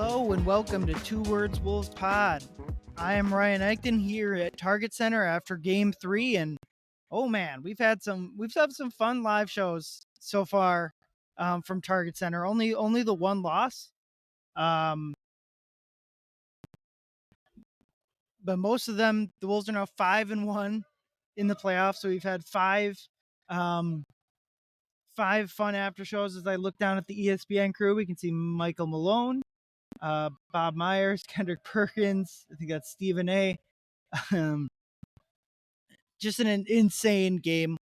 Hello and welcome to Two Words Wolves Pod. I am Ryan Eichten here at Target Center after Game 3, and oh man, we've had some fun live shows so far from Target Center. Only the one loss, but most of them, the Wolves are now 5-1 in the playoffs. So we've had five fun after shows. As I look down at the ESPN crew, we can see Michael Malone, Bob Myers, Kendrick Perkins. I think that's Stephen A. Just an insane game.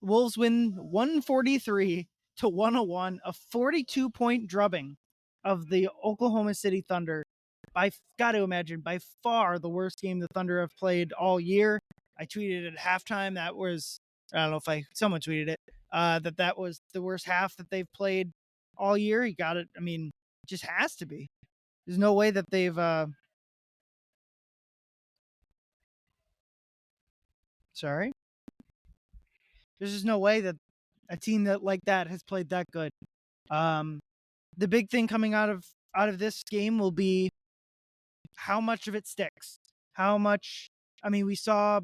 Wolves win 143-101, a 42-point drubbing of the Oklahoma City Thunder. Got to imagine, by far the worst game the Thunder have played all year. I tweeted at halftime that was, I don't know if someone tweeted it, that was the worst half that they've played all year. You got it. I mean, it just has to be. There's no way that they've sorry. There's just no way that a team that like that has played that good. The big thing coming out of this game will be how much of it sticks. How much? I mean, we saw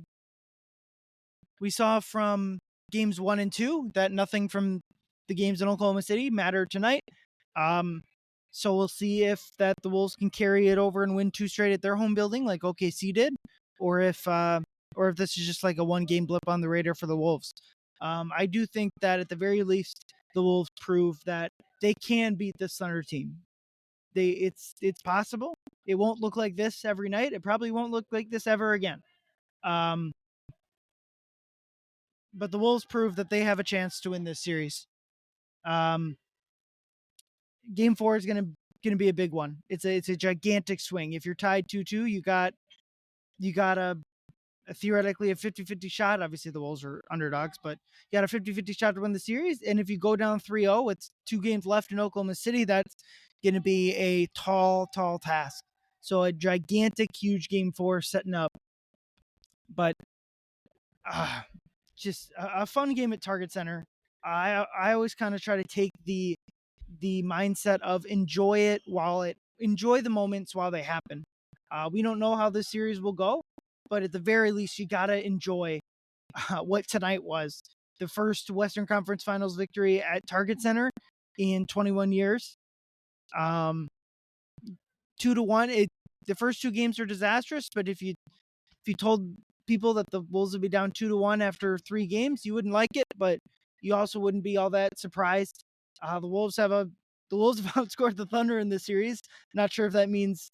from games 1 and 2 that nothing from the games in Oklahoma City mattered tonight. So we'll see if the Wolves can carry it over and win 2 straight at their home building like OKC did, or if this is just like a 1-game blip on the radar for the Wolves. I do think that at the very least, the Wolves prove that they can beat this Thunder team. It's possible. It won't look like this every night. It probably won't look like this ever again. But the Wolves prove that they have a chance to win this series. Game 4 is gonna be a big one. It's a gigantic swing. If you're tied 2-2, you got a theoretically a 50-50 shot. Obviously the Wolves are underdogs, but you got a 50-50 shot to win the series. And if you go down 3-0 with 2 games left in Oklahoma City, that's going to be a tall task. So a gigantic, huge game 4 setting up. But just a fun game at Target Center. I always kind of try to take the mindset of enjoy the moments while they happen. We don't know how this series will go, but at the very least, you got to enjoy what tonight was. The first Western Conference Finals victory at Target Center in 21 years. 2-1. The first 2 games are disastrous, but if you told people that the Wolves would be down 2-1 after 3 games, you wouldn't like it, but you also wouldn't be all that surprised. The Wolves have outscored the Thunder in this series. Not sure if that means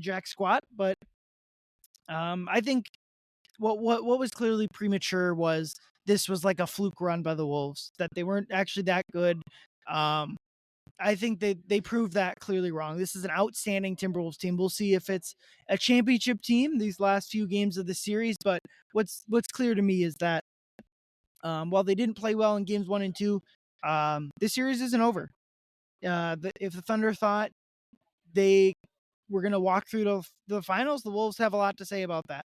jack squat, but I think what was clearly premature was this was like a fluke run by the Wolves, that they weren't actually that good. I think they proved that clearly wrong. This is an outstanding Timberwolves team. We'll see if it's a championship team these last few games of the series, but what's clear to me is that while they didn't play well in games 1 and 2, this series isn't over. If the Thunder thought they were going to walk through the finals, the Wolves have a lot to say about that.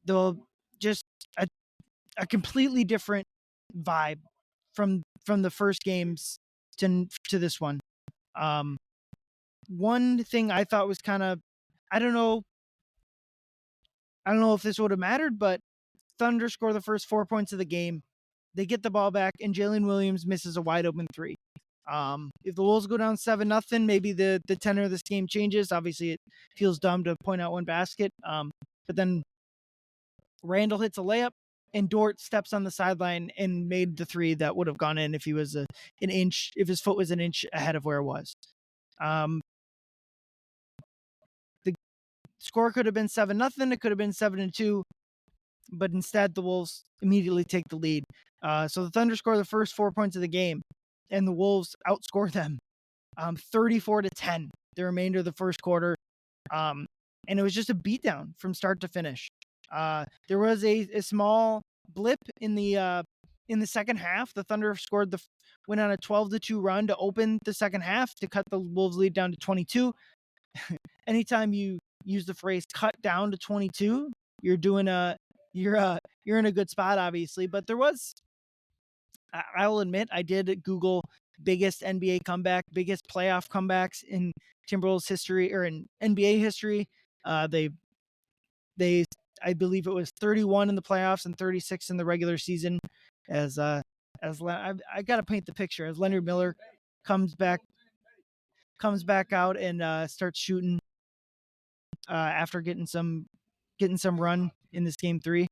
They'll just a completely different vibe from the first games to this one. One thing I thought was kind of, I don't know if this would have mattered, but Thunder score the first 4 points of the game. They get the ball back, and Jalen Williams misses a wide open 3. If the Wolves go down 7-0, maybe the tenor of this game changes. Obviously, it feels dumb to point out one basket. But then Randall hits a layup, and Dort steps on the sideline and made the 3 that would have gone in if he was if his foot was an inch ahead of where it was. The score could have been 7-0. It could have been 7-2, but instead the Wolves immediately take the lead. So the Thunder score the first 4 points of the game, and the Wolves outscore them 34-10 the remainder of the first quarter. And it was just a beatdown from start to finish. There was a small blip in the second half. The Thunder went on a 12-2 run to open the second half to cut the Wolves lead down to 22. Anytime you use the phrase "cut down to 22," you're in a good spot, obviously. But there was, I'll admit, I did Google biggest NBA comeback, biggest playoff comebacks in Timberwolves history or in NBA history. They I believe it was 31 in the playoffs and 36 in the regular season. I got to paint the picture as Leonard Miller comes back out and starts shooting after getting some run in this game 3.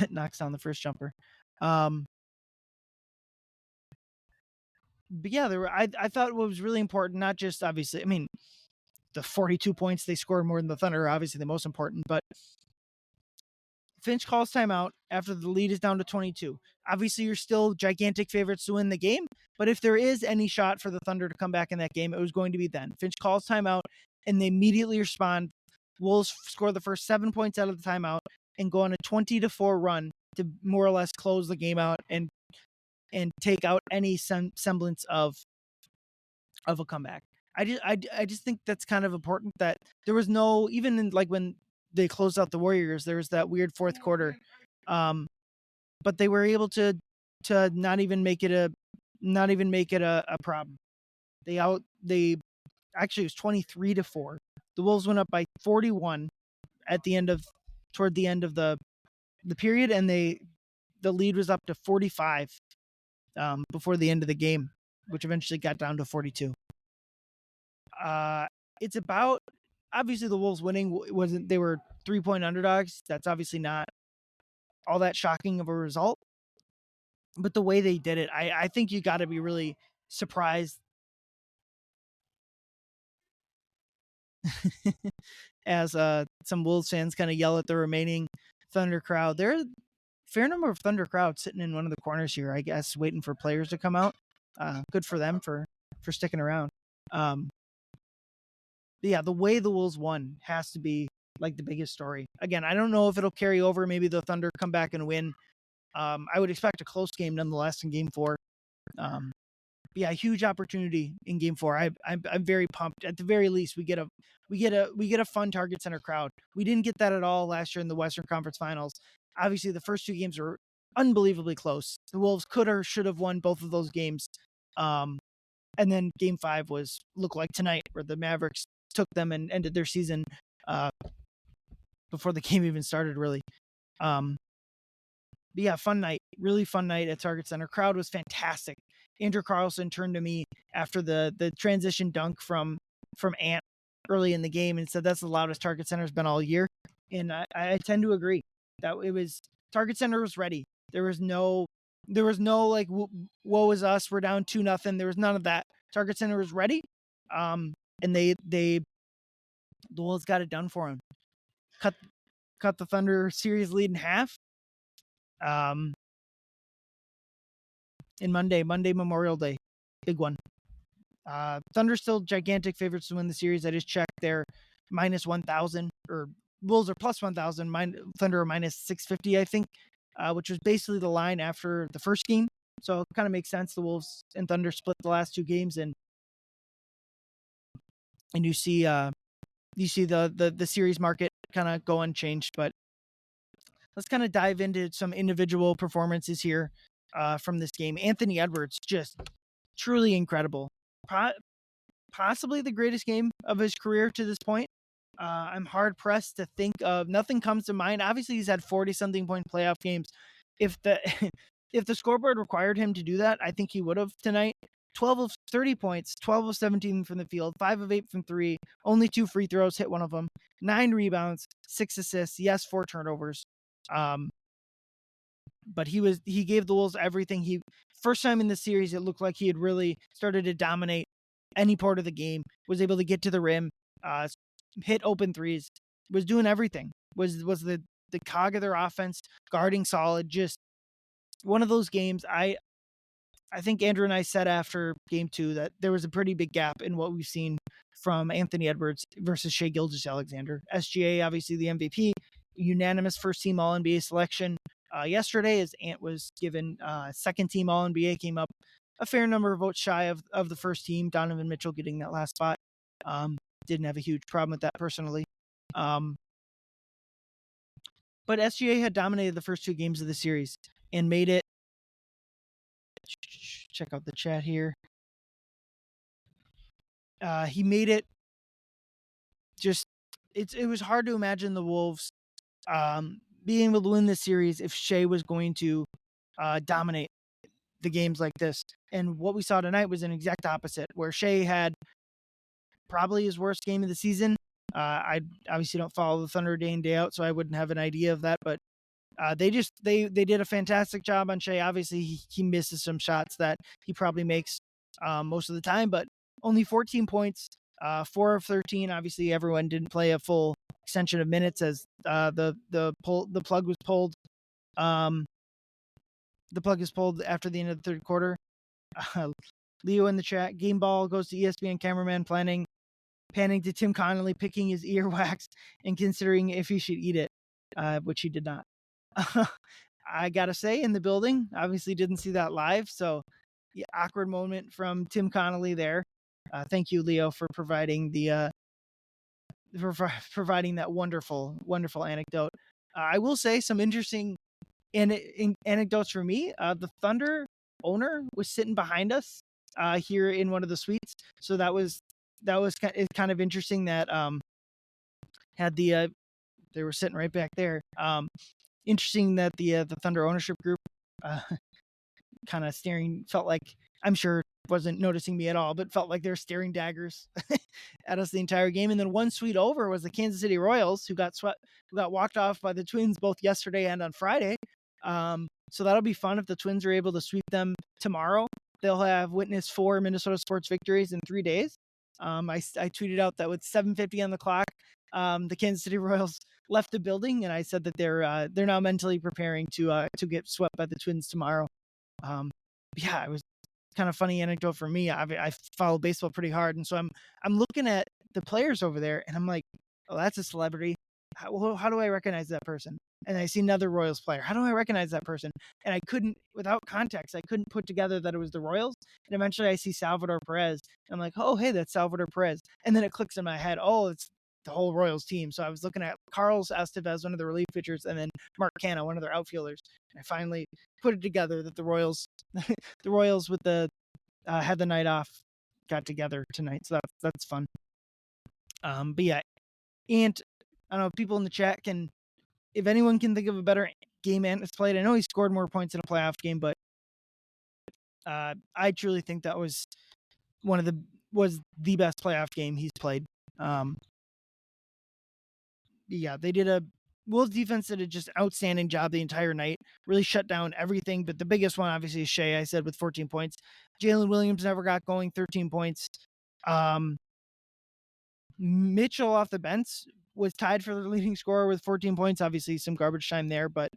Knocks down the first jumper. But yeah, I thought what was really important, not just obviously, I mean, the 42 points they scored more than the Thunder are obviously the most important, but Finch calls timeout after the lead is down to 22. Obviously, you're still gigantic favorites to win the game, but if there is any shot for the Thunder to come back in that game, it was going to be then. Finch calls timeout, and they immediately respond. Wolves score the first 7 points out of the timeout and go on a 20-4 run to more or less close the game out and take out any semblance of a comeback. I just think that's kind of important that there was no, even in like when they closed out the Warriors, there was that weird fourth quarter. But they were able to not even make it a problem. They actually it was 23-4. The Wolves went up by 41 toward the end of the period, and the lead was up to 45 before the end of the game, which eventually got down to 42. It's about, obviously the Wolves winning they were 3-point underdogs. That's obviously not all that shocking of a result, but the way they did it, I think you got to be really surprised as some Wolves fans kind of yell at the remaining Thunder crowd. There are a fair number of Thunder crowds sitting in one of the corners here, I guess, waiting for players to come out. Good for them for sticking around. Yeah, the way the Wolves won has to be like the biggest story. Again, I don't know if it'll carry over. Maybe the Thunder come back and win. I would expect a close game nonetheless in Game 4. Yeah, huge opportunity in Game 4. I'm very pumped. At the very least, we get a fun Target Center crowd. We didn't get that at all last year in the Western Conference Finals. Obviously, the first 2 games were unbelievably close. The Wolves could or should have won both of those games. And then Game 5 looked like tonight, where the Mavericks took them and ended their season before the game even started, really. But yeah, fun night. Really fun night at Target Center. Crowd was fantastic. Andrew Carlson turned to me after the transition dunk from Ant early in the game and said that's the loudest Target Center's been all year. And I tend to agree that Target Center was ready. There was no like, woe is us, we're down 2-0. There was none of that. Target Center was ready. And the Wolves got it done for him. Cut the Thunder series lead in half. In Monday Memorial Day, big one. Thunder still gigantic favorites to win the series. I just checked. They're minus 1,000, or Wolves are plus 1,000. Thunder are minus 650, I think, which was basically the line after the first game. So it kind of makes sense. The Wolves and Thunder split the last 2 games, and you see the series market kind of go unchanged. But let's kind of dive into some individual performances here from this game. Anthony Edwards, just truly incredible. Possibly the greatest game of his career to this point. I'm hard pressed to think of, nothing comes to mind. Obviously, he's had 40-something point playoff games. If the if the scoreboard required him to do that, I think he would have tonight. 12 of 30 points, 12 of 17 from the field, 5 of 8 from 3, only 2 free throws, hit one of them, 9 rebounds, 6 assists, yes, 4 turnovers. But he gave the Wolves everything. First time in the series, it looked like he had really started to dominate any part of the game, was able to get to the rim, hit open threes, was doing everything, was the cog of their offense, guarding solid, just one of those games. I think Andrew and I said after Game 2 that there was a pretty big gap in what we've seen from Anthony Edwards versus Shai Gilgeous-Alexander. SGA, obviously the MVP, unanimous first-team All-NBA selection. Yesterday, as Ant was given second-team All-NBA, came up a fair number of votes shy of the first team. Donovan Mitchell getting that last spot. Didn't have a huge problem with that personally. But SGA had dominated the first 2 games of the series and made it check out the chat here. He made it just it was hard to imagine the Wolves being able to win this series if Shea was going to dominate the games like this. And what we saw tonight was an exact opposite, where Shea had probably his worst game of the season. I obviously don't follow the Thunder day in, day out, so I wouldn't have an idea of that. But they did a fantastic job on Shea. Obviously, he misses some shots that he probably makes most of the time, but only 14 points, 4 of 13. Obviously, everyone didn't play a full extension of minutes as the plug was pulled. The plug is pulled after the end of the third quarter. Leo in the chat, game ball goes to ESPN cameraman panning to Tim Connolly picking his earwax and considering if he should eat it, which he did not. I gotta say, in the building, obviously didn't see that live, so the awkward moment from Tim Connolly there. Thank you, Leo, for providing the providing that wonderful anecdote. I will say some interesting anecdotes for me. The Thunder owner was sitting behind us here in one of the suites, so that was kind of interesting that had the they were sitting right back there. Interesting that the Thunder ownership group kind of felt like, I'm sure wasn't noticing me at all, but felt like they're staring daggers at us the entire game. And then one suite over was the Kansas City Royals, who got walked off by the Twins both yesterday and on Friday. So that'll be fun if the Twins are able to sweep them tomorrow. They'll have witnessed 4 Minnesota sports victories in 3 days. I tweeted out that with 7:50 on the clock, the Kansas City Royals left the building, and I said that they're now mentally preparing to get swept by the Twins tomorrow. Yeah, it was kind of funny anecdote for me. I follow baseball pretty hard, and so I'm looking at the players over there, and I'm like, oh, that's a celebrity. How do I recognize that person? And I see another Royals player. How do I recognize that person? And I couldn't, without context, I couldn't put together that it was the Royals. And eventually I see Salvador Perez. I'm like, oh, hey, that's Salvador Perez. And then it clicks in my head, oh, it's the whole Royals team. So I was looking at Carlos Estevez, one of the relief pitchers, and then Mark Canha, one of their outfielders. And I finally put it together that the Royals, the Royals with the had the night off, got together tonight. So that's fun. But yeah, and I don't know, people in the chat if anyone can think of a better game Ant has played. I know he scored more points in a playoff game, but I truly think that was the best playoff game he's played. Yeah, Wolves defense did a just outstanding job the entire night. Really shut down everything, but the biggest one obviously is Shea, I said, with 14 points. Jalen Williams never got going, 13 points. Mitchell off the bench was tied for the leading scorer with 14 points. Obviously some garbage time there, but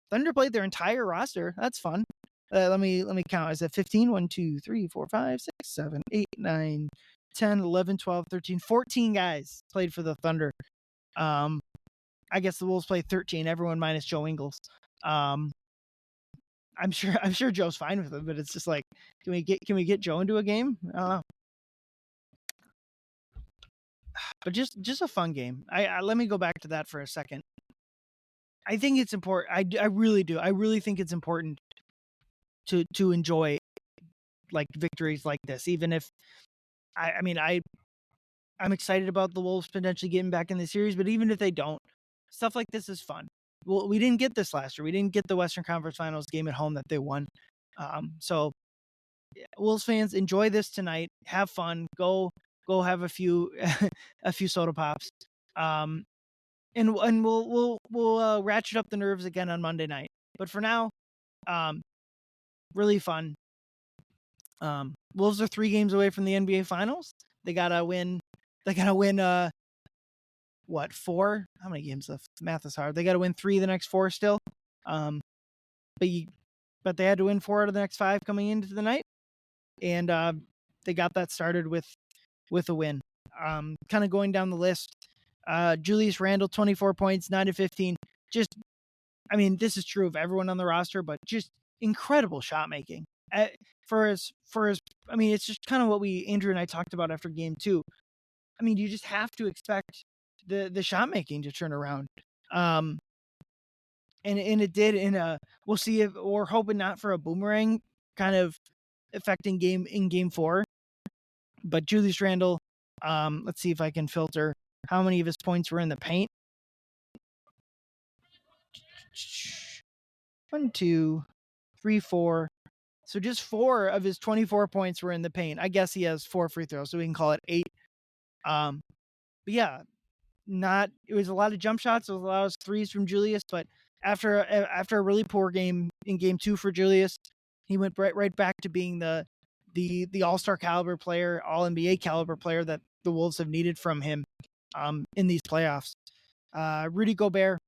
Thunder played their entire roster. That's fun. Let me count. Is that 15? 1, 2, 3, 4, 5, 6, 7, 8, 9, 10, 11, 12, 13, 14 guys played for the Thunder. I guess the Wolves played 13, everyone minus Joe Ingles. I'm sure Joe's fine with it, but it's just like, can we get Joe into a game? I don't know. But just a fun game. I let me go back to that for a second. I think it's important. I really do. I really think it's important to enjoy like victories like this, even if I'm excited about the Wolves potentially getting back in the series, but even if they don't, stuff like this is fun. Well, we didn't get this last year. We didn't get the Western Conference Finals game at home that they won. So Wolves fans, enjoy this tonight. Have fun. Go have a few a few soda pops. And we'll ratchet up the nerves again on Monday night. But for now, really fun. Wolves are 3 games away from the NBA Finals. They gotta win. What, 4? How many games left? Math is hard. They gotta win 3 of the next 4 still. But they had to win 4 out of the next 5 coming into the night, and they got that started with a win. Kind of going down the list. Julius Randle, 24 points, 9 to 15. Just, I mean, this is true of everyone on the roster, but just incredible shot making. I mean, it's just kind of what Andrew and I talked about after game 2. I mean, you just have to expect the shot making to turn around. And it did we'll see if we're hoping not for a boomerang kind of affecting game 4. But Julius Randle, let's see if I can filter how many of his points were in the paint. 1, 2, 3, 4. So just 4 of his 24 points were in the paint. I guess he has 4 free throws, so we can call it 8. But yeah, it was a lot of jump shots. It was a lot of threes from Julius, but after a really poor game in game 2 for Julius, he went right back to being the all-star caliber player, all NBA caliber player that the Wolves have needed from him in these playoffs. Rudy Gobert,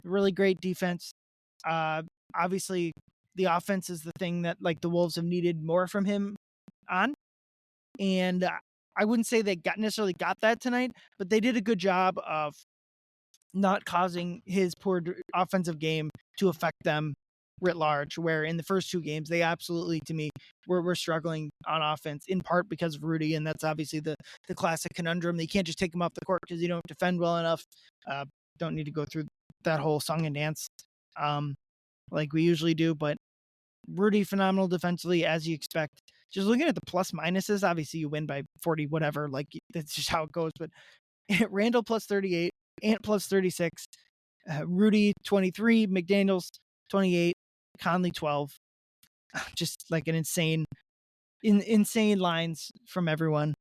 really great defense. Obviously the offense is the thing that like the Wolves have needed more from him on. And I wouldn't say they necessarily got that tonight, but they did a good job of not causing his poor offensive game to affect them writ large, where in the first 2 games, they absolutely, to me, were struggling on offense, in part because of Rudy, and that's obviously the classic conundrum. You can't just take him off the court because you don't defend well enough. Don't need to go through that whole song and dance like we usually do, but Rudy, phenomenal defensively, as you expect. Just looking at the plus minuses, obviously you win by 40, whatever. Like, that's just how it goes. But Randall plus 38, Ant plus 36, Rudy 23, McDaniels 28, Conley 12. Just like an insane lines from everyone.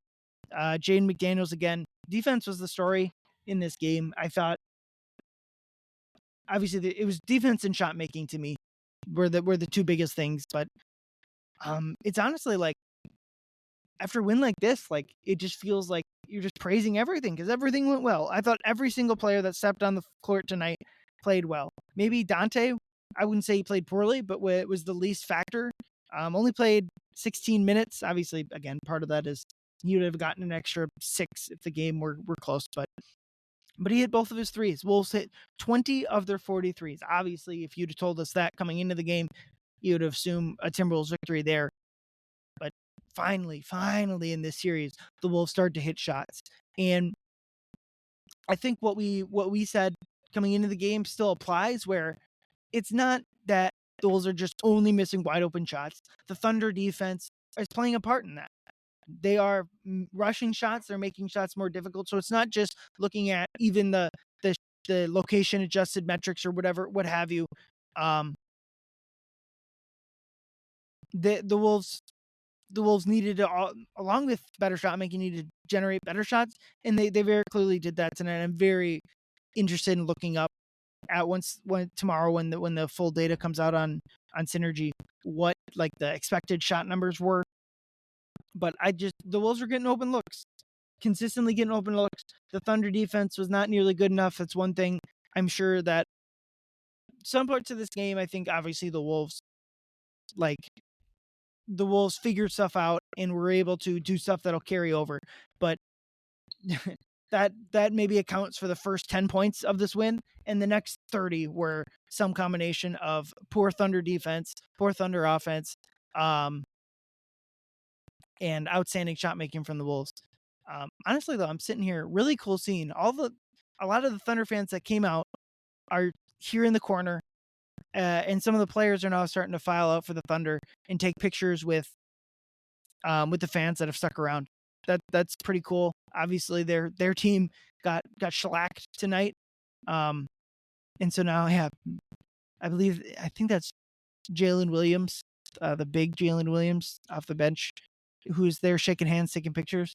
Jaden McDaniels again. Defense was the story in this game. I thought, obviously, it was defense and shot making to me were the 2 biggest things. But it's honestly like, after a win like this, like, it just feels like you're just praising everything because everything went well. I thought every single player that stepped on the court tonight played well. Maybe Dante, I wouldn't say he played poorly, but it was the least factor. Only played 16 minutes. Obviously, again, part of that is he would have gotten an extra 6 if the game were close, but he hit both of his threes. Wolves hit 20 of their 43s. Obviously, if you'd have told us that coming into the game, you would have assumed a Timberwolves victory there. But finally in this series, the Wolves started to hit shots. And I think what we said coming into the game still applies, where it's not that the Wolves are just only missing wide open shots. The Thunder defense is playing a part in that. They are rushing shots. They're making shots more difficult. So it's not just looking at even the location adjusted metrics or whatever, what have you. The Wolves needed to, along with better shot making, needed to generate better shots, and they very clearly did that tonight. I'm very interested in looking up at tomorrow when the full data comes out on Synergy, what like the expected shot numbers were. But the Wolves were getting open looks, consistently getting open looks. The Thunder defense was not nearly good enough. That's one thing. I'm sure that some parts of this game, I think obviously the Wolves figured stuff out and were able to do stuff that'll carry over. But that maybe accounts for the first 10 points of this win, and the next 30 were some combination of poor Thunder defense, poor Thunder offense, and outstanding shot making from the Wolves. Honestly, though, I'm sitting here, really cool scene. A lot of the Thunder fans that came out are here in the corner, and some of the players are now starting to file out for the Thunder and take pictures with the fans that have stuck around. That's pretty cool. Obviously, their team got shellacked tonight, and so now, yeah, I think that's Jalen Williams, the big Jalen Williams off the bench, who's there shaking hands, taking pictures.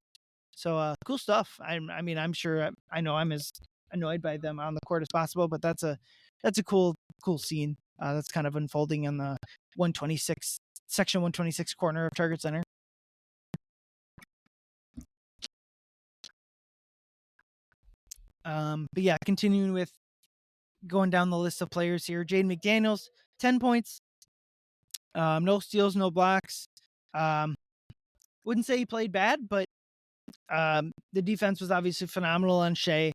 So cool stuff. I'm sure I know I'm as annoyed by them on the court as possible, but that's a cool scene that's kind of unfolding in the 126 section 126 corner of Target Center. But yeah, continuing with going down the list of players here, Jaden McDaniels, 10 points, no steals, no blocks. Wouldn't say he played bad, but the defense was obviously phenomenal on Shea.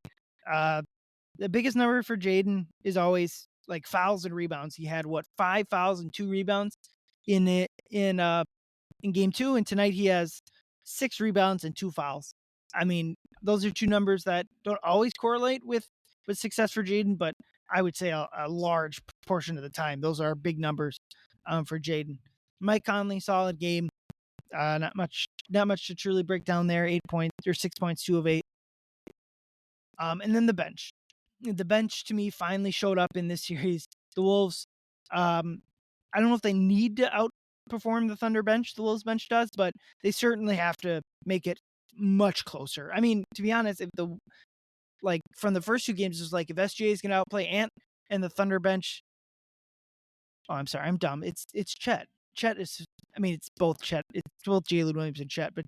The biggest number for Jaden is always like fouls and rebounds. He had 5 fouls and 2 rebounds in game 2, and tonight he has 6 rebounds and 2 fouls. I mean, those are 2 numbers that don't always correlate with success for Jaden, but I would say a large portion of the time, those are big numbers for Jaden. Mike Conley, solid game. Not much to truly break down there. 8 points or 6 points, 2 of 8. And then the bench. The bench to me finally showed up in this series. The Wolves, I don't know if they need to outperform the Thunder bench, the Wolves bench does, but they certainly have to make it much closer. I mean, to be honest, if from the first 2 games, it's like if SGA is going to outplay Ant and the Thunder bench. Oh, I'm sorry, I'm dumb. It's Chet. Chet is, I mean, it's both Chet. It's both Jalen Williams and Chet, but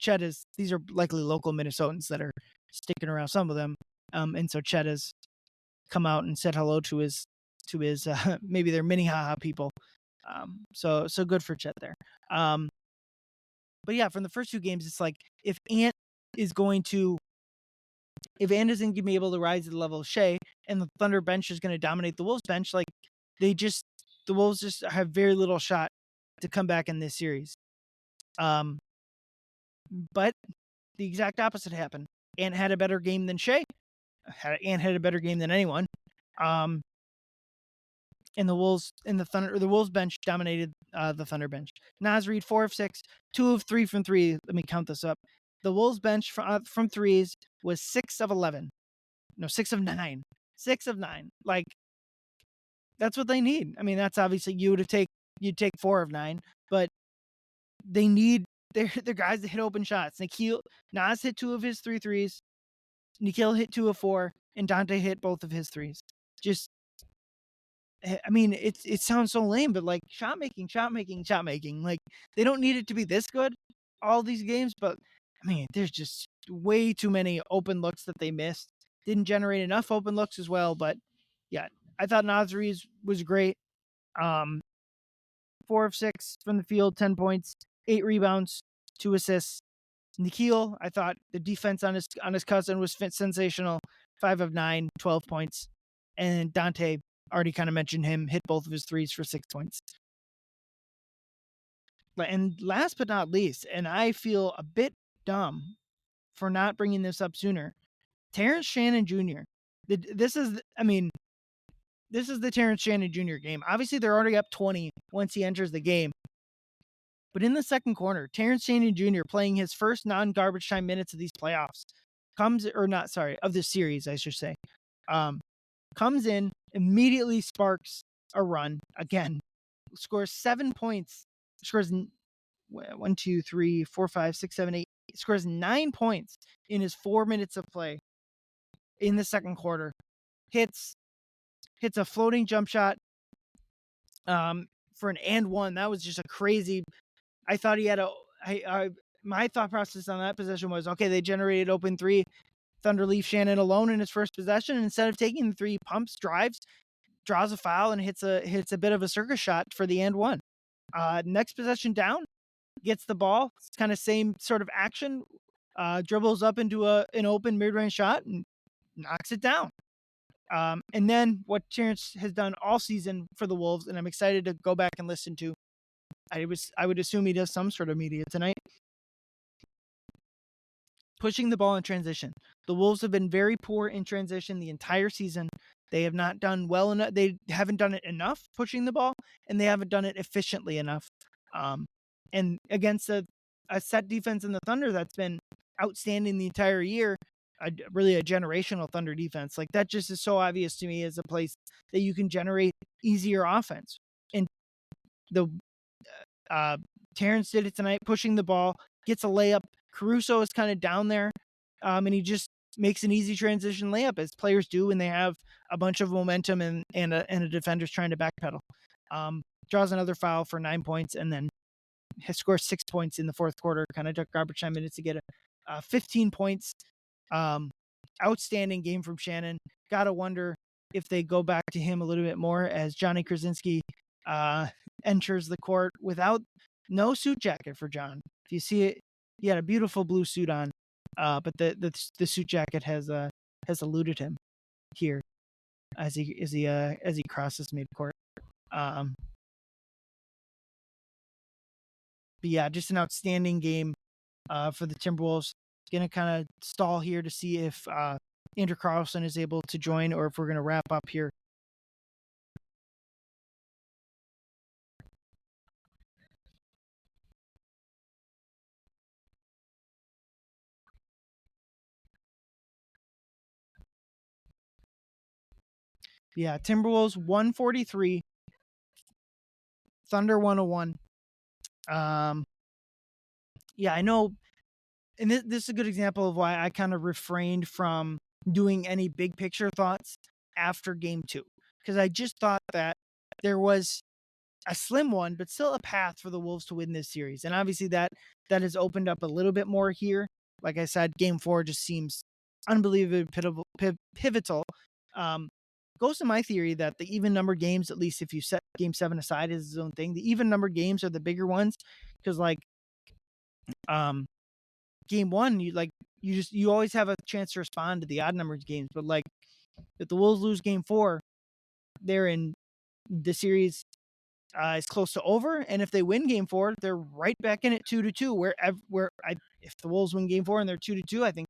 these are likely local Minnesotans that are sticking around, some of them. And so Chet has come out and said hello to his maybe they're Minnehaha people. So good for Chet there. But yeah, from the first 2 games, it's like if Ant isn't going to be able to rise to the level of Shea, and the Thunder bench is going to dominate the Wolves bench, like the Wolves just have very little shot to come back in this series. But the exact opposite happened. Ant had a better game than Shea. Ant had a better game than anyone. And the Wolves bench dominated the Thunder bench. Naz Reid 4 of 6, 2 of 3 from 3. Let me count this up. The Wolves bench from threes was 6 of 11. No, 6 of 9. 6 of 9. Like, that's what they need. I mean, that's obviously you'd take 4 of 9, but they need their guys to hit open shots. Naz hit 2 of his 3 threes. Nikhil hit 2 of 4, and Dante hit both of his threes. Just, I mean, it sounds so lame, but like shot making. Like, they don't need it to be this good all these games, but I mean, there's just way too many open looks that they missed. Didn't generate enough open looks as well, but yeah, I thought Naz Reid was great. 4 of 6 from the field, 10 points, 8 rebounds, 2 assists. Nikhil, I thought the defense on his cousin was sensational. 5 of 9, 12 points. And Dante, already kind of mentioned him, hit both of his threes for 6 points. And last but not least, and I feel a bit dumb for not bringing this up sooner, Terrence Shannon Jr. This is the Terrence Shannon Jr. game. Obviously, they're already up 20 once he enters the game. But in the second quarter, Terrence Shannon Jr. playing his first non-garbage time minutes of these playoffs of this series, I should say, comes in, immediately sparks a run again, scores 7 points, scores 1, 2, 3, 4, 5, 6, 7, 8, scores 9 points in his 4 minutes of play in the second quarter, hits a floating jump shot for an and one. That was just a crazy. I thought he had my thought process on that possession was, okay, they generated open 3. Thunder leave Shannon alone in his first possession. And instead of taking the 3, pumps, drives, draws a foul, and hits a bit of a circus shot for the and one. Next possession down, gets the ball. It's kind of same sort of action. Dribbles up into an open mid-range shot and knocks it down. And then what Terrence has done all season for the Wolves, and I'm excited to go back and listen to. I would assume he does some sort of media tonight. Pushing the ball in transition. The Wolves have been very poor in transition the entire season. They have not done well enough. They haven't done it enough pushing the ball, and they haven't done it efficiently enough. And against a set defense in the Thunder that's been outstanding the entire year, really a generational Thunder defense. Like, that just is so obvious to me as a place that you can generate easier offense. And the Terrence did it tonight, pushing the ball, gets a layup. Caruso is kind of down there, and he just makes an easy transition layup, as players do when they have a bunch of momentum and a defender's trying to backpedal. Draws another foul for 9 points, and then has scored 6 points in the fourth quarter. Kind of took garbage time minutes to get 15 points. Outstanding game from Shannon. Gotta wonder if they go back to him a little bit more as Johnny Krasinski enters the court without no suit jacket for John. If you see it, he had a beautiful blue suit on, but the suit jacket has eluded him here as he crosses midcourt. But yeah, just an outstanding game for the Timberwolves. Gonna kind of stall here to see if Andrew Carlson is able to join, or if we're gonna wrap up here. Yeah, Timberwolves 143, Thunder 101. Yeah, I know, and this is a good example of why I kind of refrained from doing any big picture thoughts after game 2, because I just thought that there was a slim one, but still a path for the Wolves to win this series. And obviously that has opened up a little bit more here. Like I said, game 4 just seems unbelievably pivotal. Goes to my theory that the even number games, at least if you set game 7 aside as its own thing, the even number games are the bigger ones. Because like game 1, you always have a chance to respond to the odd numbered games. But like if the Wolves lose game 4, they're in the series is close to over, and if they win game 4, they're right back in it 2-2. If the Wolves win game 4 and they're 2-2, I think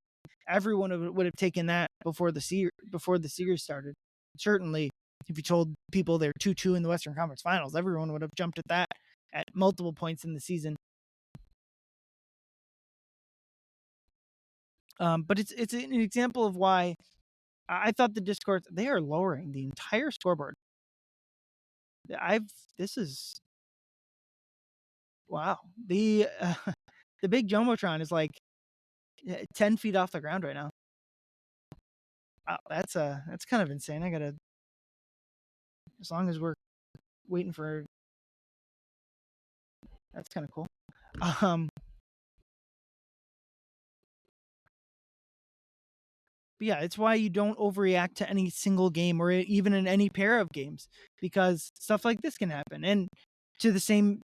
everyone would have taken that before the series started. Certainly, if you told people they're 2-2 in the Western Conference Finals, everyone would have jumped at that at multiple points in the season. But it's an example of why I thought the Discord, they are lowering the entire scoreboard. This is wow. The big jumbotron is like 10 feet off the ground right now. Wow, that's kind of insane. I gotta, as long as we're waiting for, that's kind of cool. But yeah, it's why you don't overreact to any single game or even in any pair of games, because stuff like this can happen. And to the same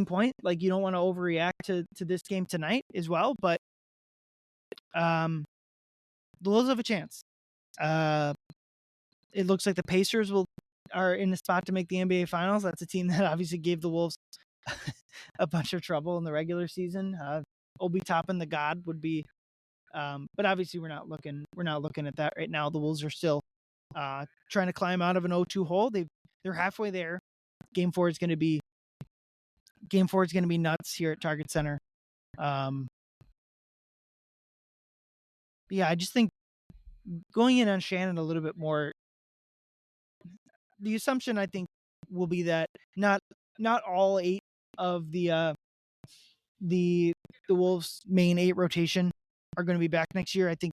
point, like you don't want to overreact to this game tonight as well. But the Wolves have a chance. It looks like the Pacers are in a spot to make the NBA Finals. That's a team that obviously gave the Wolves a bunch of trouble in the regular season. Obi Toppin, the God, would be, but obviously we're not looking at that right now. The Wolves are still trying to climb out of an 0-2 hole. They're halfway there. Game 4 is going to be nuts here at Target Center. Yeah, I just think going in on Shannon a little bit more, the assumption I think will be that not all 8 of the Wolves' main 8 rotation are going to be back next year. I think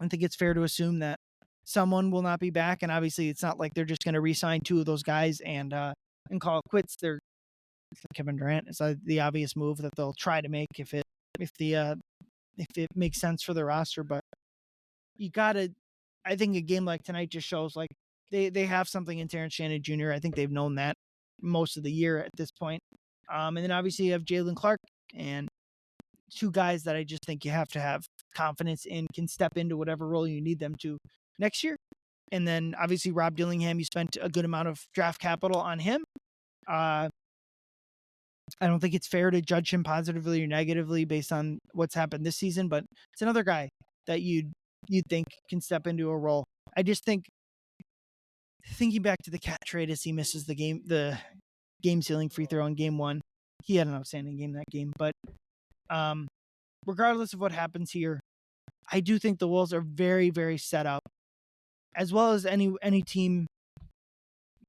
it's fair to assume that someone will not be back, and obviously it's not like they're just going to re-sign 2 of those guys and call it quits. They're Kevin Durant is the obvious move that they'll try to make if it makes sense for the roster. But you gotta, I think a game like tonight just shows like they have something in Terrence Shannon Jr. I think they've known that most of the year at this point. And then obviously you have Jalen Clark, and 2 guys that I just think you have to have confidence in, can step into whatever role you need them to next year. And then obviously Rob Dillingham, you spent a good amount of draft capital on him. I don't think it's fair to judge him positively or negatively based on what's happened this season, but it's another guy that you'd think can step into a role. I just think, thinking back to the Cat trade, as he misses the game sealing free throw in game 1, he had an outstanding game that game. But regardless of what happens here, I do think the Wolves are very, very set up, as well as any team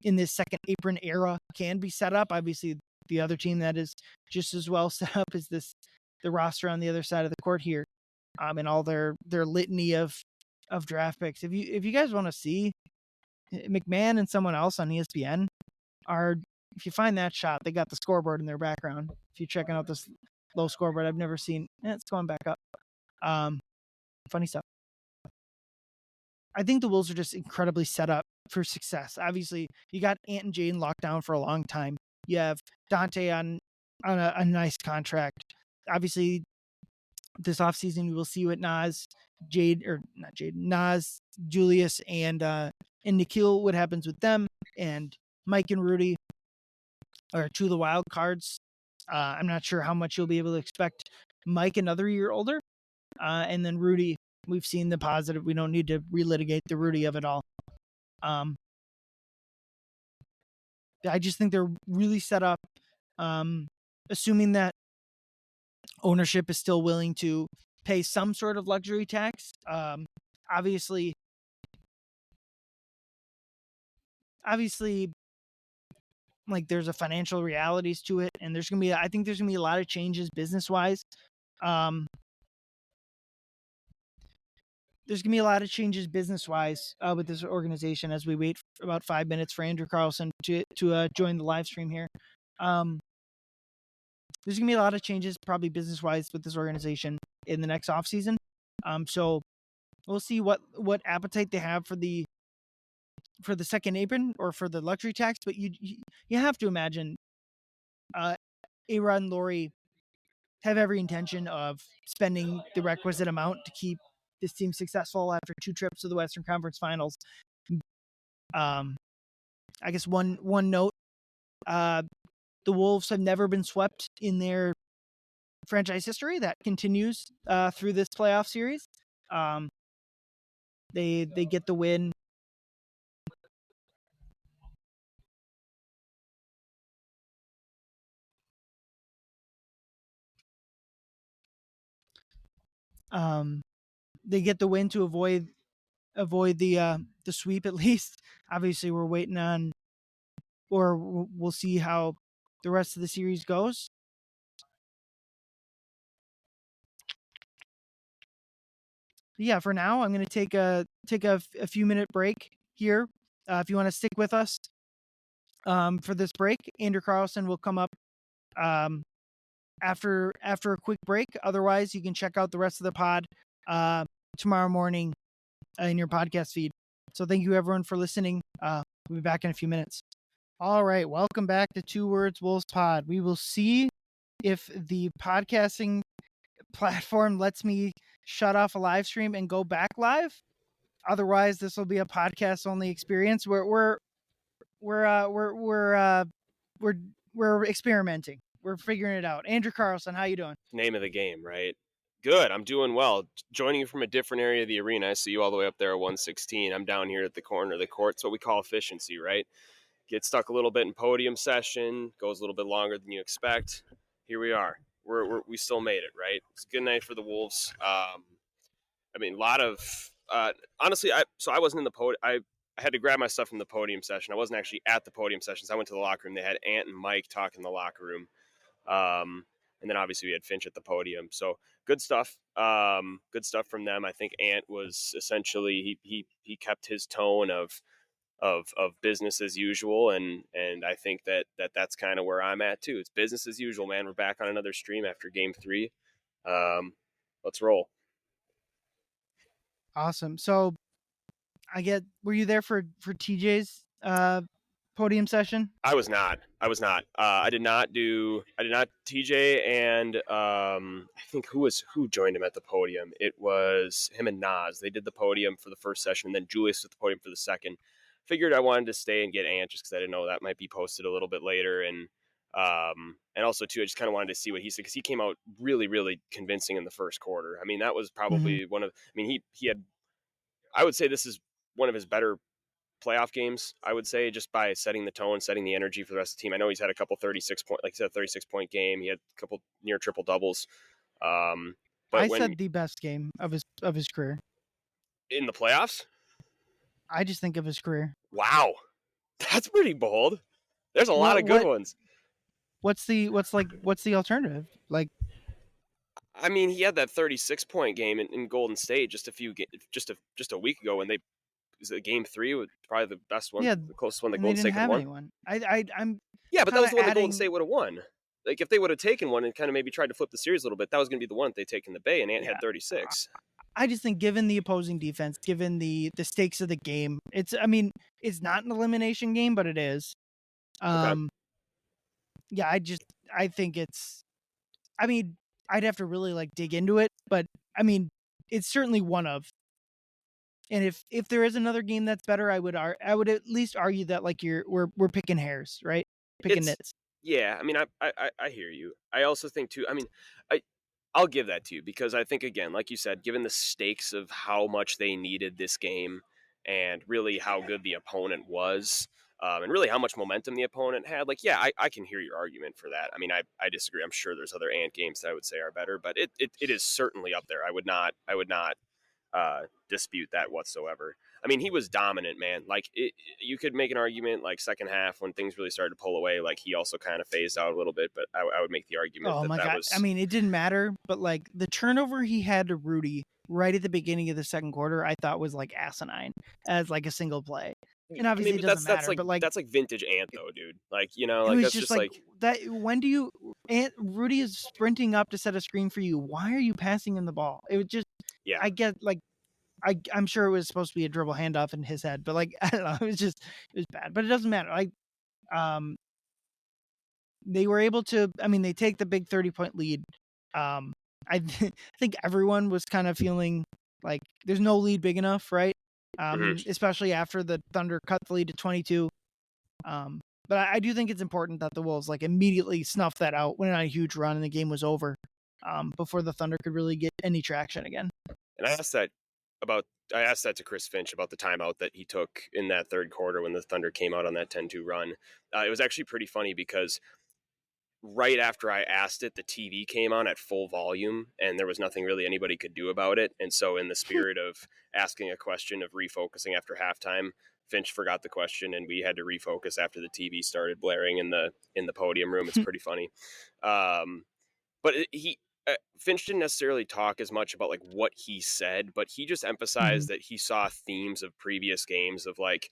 in this second apron era can be set up. Obviously, the other team that is just as well set up is the roster on the other side of the court here, and all their litany of draft picks. If you guys want to see McMahon and someone else on ESPN, if you find that shot, they got the scoreboard in their background. If you're checking out this low scoreboard, I've never seen. It's going back up. Funny stuff. I think the Wolves are just incredibly set up for success. Obviously, you got Ant and Jaden locked down for a long time. You have Dante on a nice contract. Obviously, this offseason, we will see what Nas, Julius, and Nikhil, what happens with them, and Mike and Rudy are 2 of the wild cards. I'm not sure how much you'll be able to expect Mike another year older. And then Rudy, we've seen the positive. We don't need to relitigate the Rudy of it all. I just think they're really set up, assuming that ownership is still willing to pay some sort of luxury tax. Obviously, obviously, like, there's a financial realities to it, and I think there's gonna be a lot of changes business wise. There's gonna be a lot of changes business wise with this organization as we wait for about 5 minutes for Andrew Carlson to join the live stream here. There's gonna be a lot of changes, probably business wise, with this organization in the next offseason. So we'll see what appetite they have for the second apron or for the luxury tax. But you have to imagine A-Rod and Laurie have every intention of spending the requisite amount to keep this team successful after 2 trips to the Western Conference Finals. I guess one note, the Wolves have never been swept in their franchise history. That continues through this playoff series. They get the win. They get the win to avoid the sweep at least. Obviously, we're waiting on, or we'll see how the rest of the series goes. Yeah, for now, I'm going to take a few minute break here. If you want to stick with us for this break, Andrew Carlson will come up after a quick break. Otherwise, you can check out the rest of the pod tomorrow morning in your podcast feed. So thank you everyone for listening. We'll be back in a few minutes. All right, welcome back to Two Words Wolves Pod. We will see if the podcasting platform lets me shut off a live stream and go back live. Otherwise, this will be a podcast only experience. We're experimenting. We're figuring it out. Andrew Carlson, how you doing? Name of the game, right? Good. I'm doing well. Joining you from a different area of the arena. I see you all the way up there at 116. I'm down here at the corner of the court. It's what we call efficiency, right? Get stuck a little bit in podium session. Goes a little bit longer than you expect. Here we are. We still made it, right? It's a good night for the Wolves. I mean, a lot of honestly. I wasn't in the podium. I had to grab my stuff from the podium session. I wasn't actually at the podium sessions. I went to the locker room. They had Ant and Mike talk in the locker room. And then obviously we had Finch at the podium. So good stuff. Good stuff from them. I think Ant was essentially he kept his tone of business as usual, and I think that's kind of where I'm at too. It's business as usual, man. We're back on another stream after game 3. Let's roll. Awesome. So were you there for TJ's podium session? I was not. I did not TJ, and I think who joined him at the podium? It was him and Nas. They did the podium for the first session, and then Julius at the podium for the second. Figured I wanted to stay and get Ant just because I didn't know that might be posted a little bit later, and also too, I just kind of wanted to see what he said because he came out really, really convincing in the first quarter. I mean, that was probably one of. I mean, he had. I would say this is one of his better playoff games, I would say, just by setting the tone, setting the energy for the rest of the team. I know he's had a couple 36-point game. He had a couple near triple doubles. But I said the best game of his career in the playoffs. I just think of his career. Wow, that's pretty bold. There's a lot of good ones. What's the alternative? Like, I mean, he had that 36-point game in Golden State just a week ago when they. Is it game 3? Was probably the best one, the closest one that Golden State could won. Anyone. I'm but that was the one that Golden State would have won. Like if they would have taken one and kind of maybe tried to flip the series a little bit, that was going to be the one that they take in the Bay, and Ant had 36. I just think, given the opposing defense, given the stakes of the game, it's not an elimination game, but it is. Okay. Yeah, I think it's. I mean, I'd have to really dig into it, but I mean, it's certainly one of. And if there is another game that's better, I would at least argue that we're picking hairs, right? Picking nits. Yeah, I mean, I hear you. I also think too. I mean, I'll give that to you because I think again, like you said, given the stakes of how much they needed this game and really how good the opponent was, and really how much momentum the opponent had, I can hear your argument for that. I mean, I disagree. I'm sure there's other Ant games that I would say are better, but it is certainly up there. I would not dispute that whatsoever. I mean, he was dominant, man. Like you could make an argument like second half when things really started to pull away, like he also kind of phased out a little bit. But I would make the argument Oh that my that god. I was mean, it didn't matter, but like the turnover he had to Rudy right at the beginning of the second quarter, I thought was like asinine as like a single play. And I mean, obviously it but doesn't that's matter, like but like that's like vintage Ant though, dude. Like it like was that's just just like like that. When do you and Rudy is sprinting up to set a screen for you? Why are you passing him the ball? It was just yeah. I get like I'm sure it was supposed to be a dribble handoff in his head, but like I don't know, it was bad. But it doesn't matter. Like um they were able to, I mean, they take the big 30-point lead. I think everyone was kind of feeling like there's no lead big enough, right? Mhm. Especially after the Thunder cut the lead to 22. But I do think it's important that the Wolves like immediately snuffed that out, went on a huge run, and the game was over before the Thunder could really get any traction again. And about I asked that to Chris Finch about the timeout that he took in that third quarter when the Thunder came out on that 10-2 run. It was actually pretty funny because right after I asked it, the TV came on at full volume and there was nothing really anybody could do about it. And so, in the spirit of asking a question of refocusing after halftime, Finch forgot the question and we had to refocus after the TV started blaring in the podium room. It's pretty funny. Um, but Finch didn't necessarily talk as much about like what he said, but he just Mhm. emphasized that he saw themes of previous games of like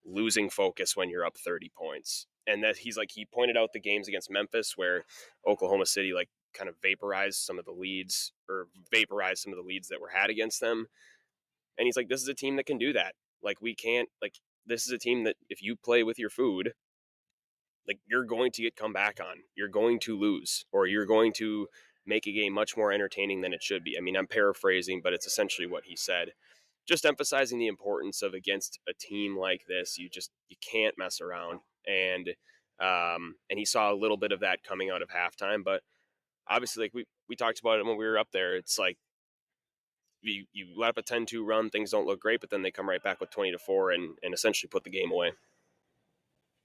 losing focus when you're up 30 points. And that he pointed out the games against Memphis where Oklahoma City like kind of vaporized some of the leads that were had against them. And he's like, this is a team that can do that. Like we can't like this is a team that if you play with your food, like you're going to get come back on. You're going to lose or you're going to make a game much more entertaining than it should be. I mean, I'm paraphrasing, but it's essentially what he said. Just emphasizing the importance of against a team like this, you can't mess around. And he saw a little bit of that coming out of halftime, but obviously like we talked about it when we were up there. It's like you let up a 10-2 run, things don't look great, but then they come right back with 20-4 and essentially put the game away.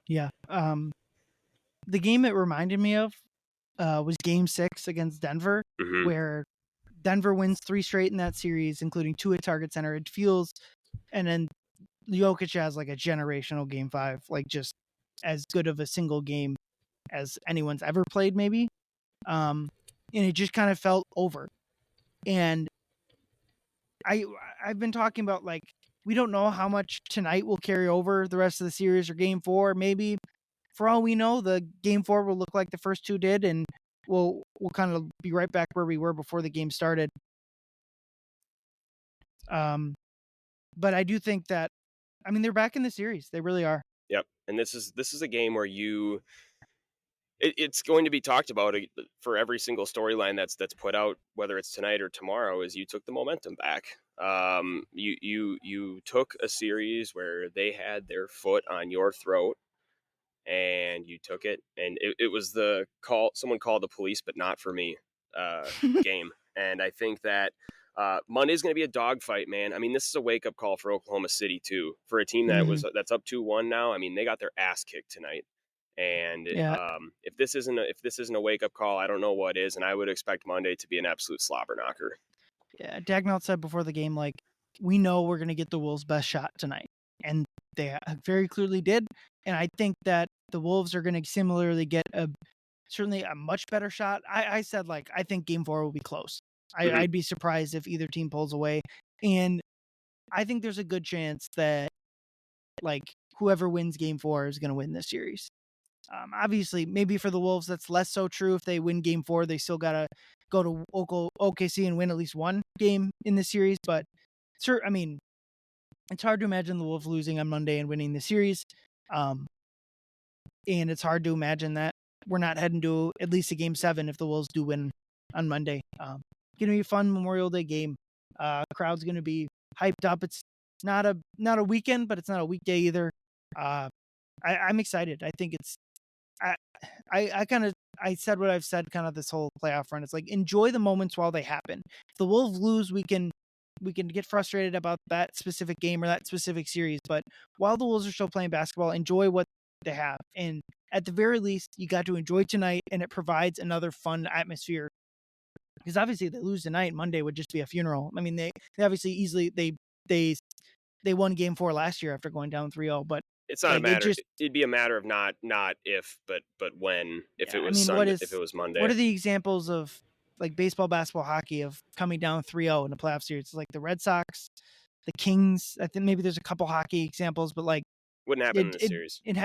Yeah. The game it reminded me of was Game 6 against Denver, Mm-hmm. where Denver wins 3 straight in that series, including 2 at Target Center. It feels, and then Jokic has like a generational Game 5, like just as good of a single game as anyone's ever played, maybe. And it just kind of felt over. And I've been talking about like we don't know how much tonight will carry over the rest of the series or Game 4. Maybe for all we know, the Game 4 will look like the first 2 did, and we'll kind of be right back where we were before the game started. But I do think that, I mean, they're back in the series. They really are. Yep. And this is a game where it's going to be talked about for every single storyline that's put out, whether it's tonight or tomorrow. Is you took the momentum back. You took a series where they had their foot on your throat, and you took it, and it was the call. Someone called the police, but not for me. Game, and I think that. Monday's going to be a dogfight, man. I mean, this is a wake up call for Oklahoma City too, for a team Mhm. that's up 2-1 now. I mean, they got their ass kicked tonight. And Yeah, if this isn't a wake up call, I don't know what is. And I would expect Monday to be an absolute slobber knocker. yeah. Dagnall said before the game, like, we know we're going to get the Wolves' best shot tonight. And they very clearly did. And I think that the Wolves are going to similarly get certainly a much better shot. I said, like, I think Game 4 will be close. Mm-hmm. I'd be surprised if either team pulls away. And I think there's a good chance that, like, whoever wins Game 4 is going to win this series. Obviously, maybe for the Wolves, that's less so true. If they win Game 4, they still got to go to OKC and win at least one game in the series. But sure, I mean, it's hard to imagine the Wolves losing on Monday and winning the series. And it's hard to imagine that we're not heading to at least a Game 7 if the Wolves do win on Monday. Going to be a fun Memorial Day game. Crowd's going to be hyped up. It's not a weekend, but it's not a weekday either. I'm excited. I think it's I said what I've said kind of this whole playoff run. It's like enjoy the moments while they happen. If the Wolves lose, we can get frustrated about that specific game or that specific series. But while the Wolves are still playing basketball, enjoy what they have. And at the very least, you got to enjoy tonight, and it provides another fun atmosphere. Because obviously, if they lose tonight, Monday would just be a funeral. I mean, they obviously easily they they won Game 4 last year after going down 3-0. But it's not a like, matter. It'd be a matter of not if, but when. If it I was mean, Sunday, if it was what Monday. are the examples of like baseball, basketball, hockey of coming down 3-0 in the playoff series? It's like the Red Sox, the Kings. I think maybe there's a couple hockey examples, but like Wouldn't happen in the series. It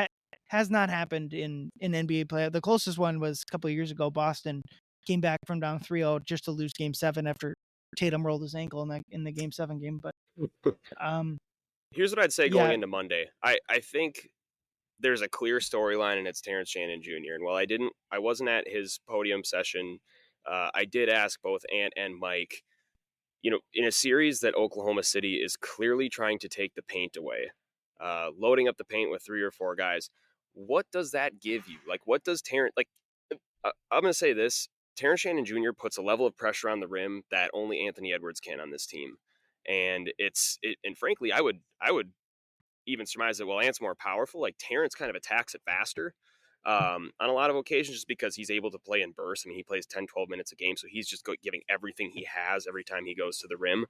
has not happened in NBA play. The closest one was a couple of years ago. Boston came back from down 3-0 just to lose Game 7 after Tatum rolled his ankle in the Game 7 game. But here's what I'd say going into Monday. I think there's a clear storyline, and it's Terrence Shannon Jr. And while I wasn't at his podium session, I did ask both Ant and Mike, in a series that Oklahoma City is clearly trying to take the paint away, loading up the paint with 3 or 4 guys, what does that give you? Like, what does Terrence, like, I'm going to say this, Terrence Shannon Jr. puts a level of pressure on the rim that only Anthony Edwards can on this team. And and frankly, I would even surmise that while Ant's more powerful, like Terrence kind of attacks it faster on a lot of occasions just because he's able to play in bursts. I mean, he plays 10, 12 minutes a game, so he's just giving everything he has every time he goes to the rim.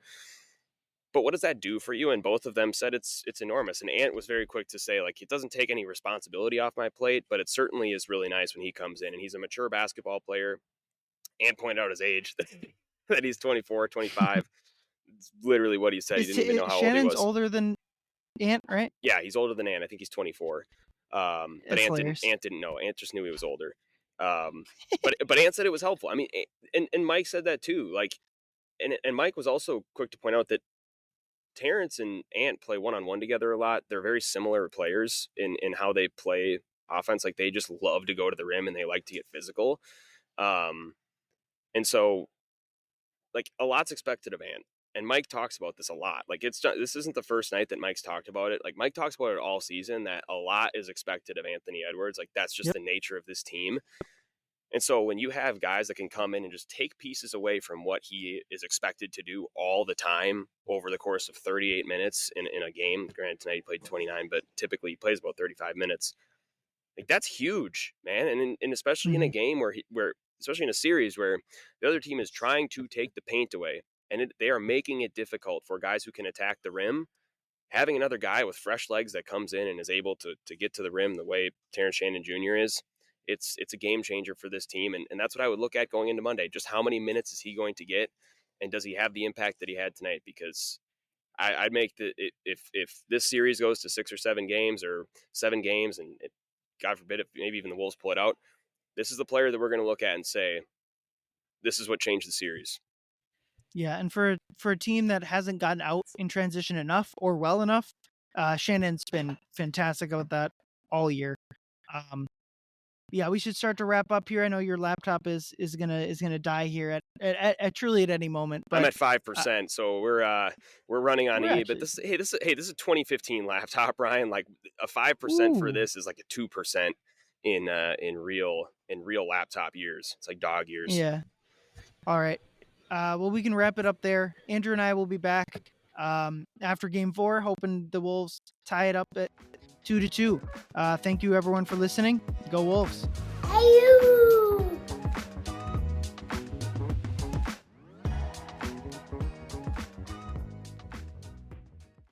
But what does that do for you? And both of them said it's enormous. And Ant was very quick to say, like, it doesn't take any responsibility off my plate, but it certainly is really nice when he comes in. And he's a mature basketball player. Ant pointed out his age, that he's 24, 25. It's literally what he said. He didn't even know how old he was. Shannon's older than Ant, right? Yeah, he's older than Ant. I think he's 24. But Ant didn't know. Ant just knew he was older. But Ant said it was helpful. I mean, and Mike said that too. Like, and Mike was also quick to point out that Terrence and Ant play one-on-one together a lot. They're very similar players in how they play offense. Like, they just love to go to the rim and they like to get physical. And so, like, a lot's expected of Ant. And Mike talks about this a lot. Like, this isn't the first night that Mike's talked about it. Like, Mike talks about it all season, that a lot is expected of Anthony Edwards. Like, that's just the nature of this team. And so when you have guys that can come in and just take pieces away from what he is expected to do all the time over the course of 38 minutes in a game, granted tonight he played 29, but typically he plays about 35 minutes. Like, that's huge, man. And especially in a game where especially in a series where the other team is trying to take the paint away, and they are making it difficult for guys who can attack the rim. Having another guy with fresh legs that comes in and is able to get to the rim the way Terrence Shannon Jr. is, it's a game changer for this team. And that's what I would look at going into Monday. Just how many minutes is he going to get, and does he have the impact that he had tonight? Because I'd make if this series goes to 6 or 7 games or 7 games, and God forbid if maybe even the Wolves pull it out, this is the player that we're going to look at and say, this is what changed the series. Yeah, and for a team that hasn't gotten out in transition enough or well enough, Shannon's been fantastic with that all year. Yeah, we should start to wrap up here. I know your laptop is gonna die here at truly at any moment. But I'm at 5%, so we're running on E. But this is a 2015 laptop, Ryan. Like, a 5% for this is like a 2% in real laptop years. It's like dog years. Yeah. All right. Well, we can wrap it up there. Andrew and I will be back after Game 4, hoping the Wolves tie it up at 2-2. Thank you, everyone, for listening. Go Wolves. Hey, you.